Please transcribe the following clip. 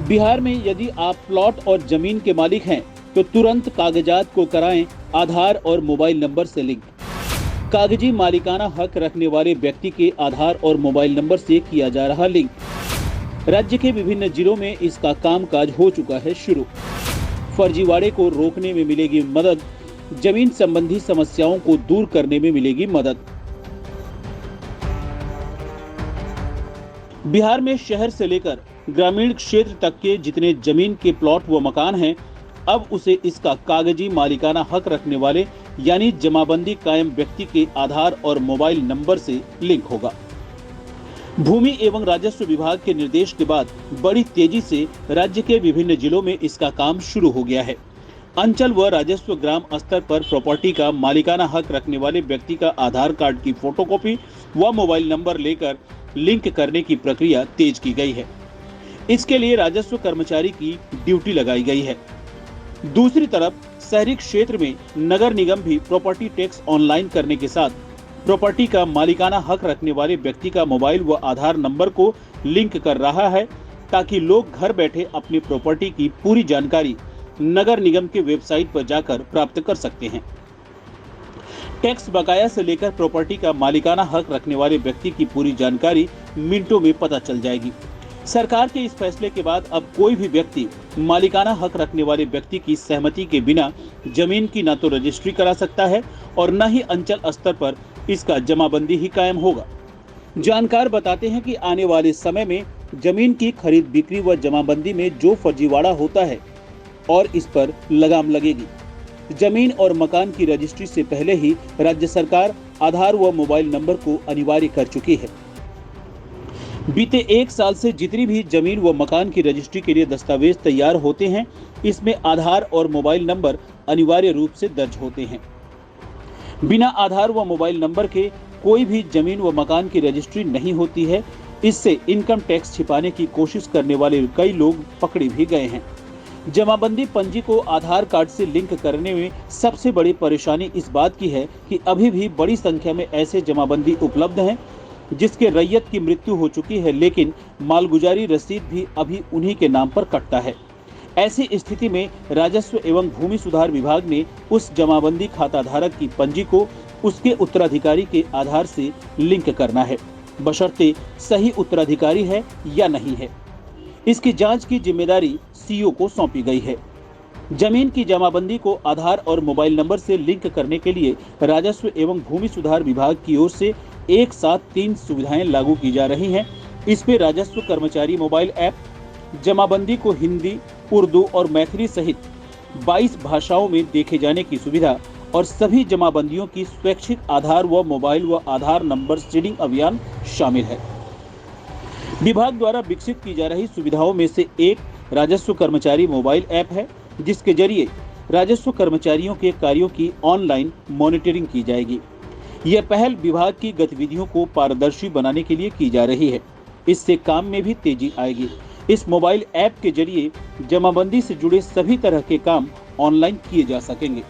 बिहार में यदि आप प्लॉट और जमीन के मालिक हैं तो तुरंत कागजात को कराएं आधार और मोबाइल नंबर से लिंक। कागजी मालिकाना हक रखने वाले व्यक्ति के आधार और मोबाइल नंबर से किया जा रहा लिंक। राज्य के विभिन्न जिलों में इसका कामकाज हो चुका है शुरू। फर्जीवाड़े को रोकने में मिलेगी मदद, जमीन संबंधी समस्याओं को दूर करने में मिलेगी मदद। बिहार में शहर से लेकर ग्रामीण क्षेत्र तक के जितने जमीन के प्लॉट व मकान हैं, अब उसे इसका कागजी मालिकाना हक रखने वाले यानी जमाबंदी कायम व्यक्ति के आधार और मोबाइल नंबर से लिंक होगा। भूमि एवं राजस्व विभाग के निर्देश के बाद बड़ी तेजी से राज्य के विभिन्न जिलों में इसका काम शुरू हो गया है। अंचल व राजस्व ग्राम स्तर पर प्रॉपर्टी का मालिकाना हक रखने वाले व्यक्ति का आधार कार्ड की फोटोकॉपी व मोबाइल नंबर लेकर लिंक करने की प्रक्रिया तेज की गई है। इसके लिए राजस्व कर्मचारी की ड्यूटी लगाई गई है। दूसरी तरफ शहरी क्षेत्र में नगर निगम भी प्रॉपर्टी टैक्स ऑनलाइन करने के साथ प्रॉपर्टी का मालिकाना हक रखने वाले व्यक्ति का मोबाइल व आधार नंबर को लिंक कर रहा है, ताकि लोग घर बैठे अपनी प्रॉपर्टी की पूरी जानकारी नगर निगम के वेबसाइट पर जाकर प्राप्त कर सकते हैं। टैक्स बकाया से लेकर प्रॉपर्टी का मालिकाना हक रखने वाले व्यक्ति की पूरी जानकारी मिनटों में पता चल जाएगी। सरकार के इस फैसले के बाद अब कोई भी व्यक्ति मालिकाना हक रखने वाले व्यक्ति की सहमति के बिना जमीन की न तो रजिस्ट्री करा सकता है और न ही अंचल स्तर पर इसका जमाबंदी ही कायम होगा। जानकार बताते हैं कि आने वाले समय में जमीन की खरीद बिक्री व जमाबंदी में जो फर्जीवाड़ा होता है और इस पर लगाम लगेगी। जमीन और मकान की रजिस्ट्री से पहले ही राज्य सरकार आधार व मोबाइल नंबर को अनिवार्य कर चुकी है। बीते 1 साल से जितनी भी जमीन व मकान की रजिस्ट्री के लिए दस्तावेज तैयार होते हैं, इसमें आधार और मोबाइल नंबर अनिवार्य रूप से दर्ज होते हैं। बिना आधार व मोबाइल नंबर के कोई भी जमीन व मकान की रजिस्ट्री नहीं होती है। इससे इनकम टैक्स छिपाने की कोशिश करने वाले कई लोग पकड़े भी गए हैं। जमाबंदी पंजी को आधार कार्ड से लिंक करने में सबसे बड़ी परेशानी इस बात की है कि अभी भी बड़ी संख्या में ऐसे जमाबंदी उपलब्ध हैं जिसके रैयत की मृत्यु हो चुकी है, लेकिन मालगुजारी रसीद भी अभी उन्हीं के नाम पर कटता है। ऐसी स्थिति में राजस्व एवं भूमि सुधार विभाग ने उस जमाबंदी खाता धारक की पंजी को उसके उत्तराधिकारी के आधार से लिंक करना है, बशर्ते सही उत्तराधिकारी है या नहीं है। इसकी जांच की जिम्मेदारी सीईओ को सौंपी गई है। जमीन की जमाबंदी को आधार और मोबाइल नंबर से लिंक करने के लिए राजस्व एवं भूमि सुधार विभाग की ओर से एक साथ 3 सुविधाएं लागू की जा रही हैं। इसमें राजस्व कर्मचारी मोबाइल ऐप, जमाबंदी को हिंदी, उर्दू और मैथिली सहित 22 भाषाओं में देखे जाने की सुविधा और सभी जमाबंदियों की स्वैच्छिक आधार व मोबाइल व आधार नंबर सीडिंग अभियान शामिल है। विभाग द्वारा विकसित की जा रही सुविधाओं में से एक राजस्व कर्मचारी मोबाइल ऐप है, जिसके जरिए राजस्व कर्मचारियों के कार्यों की ऑनलाइन मॉनिटरिंग की जाएगी। यह पहल विभाग की गतिविधियों को पारदर्शी बनाने के लिए की जा रही है। इससे काम में भी तेजी आएगी। इस मोबाइल ऐप के जरिए जमाबंदी से जुड़े सभी तरह के काम ऑनलाइन किए जा सकेंगे।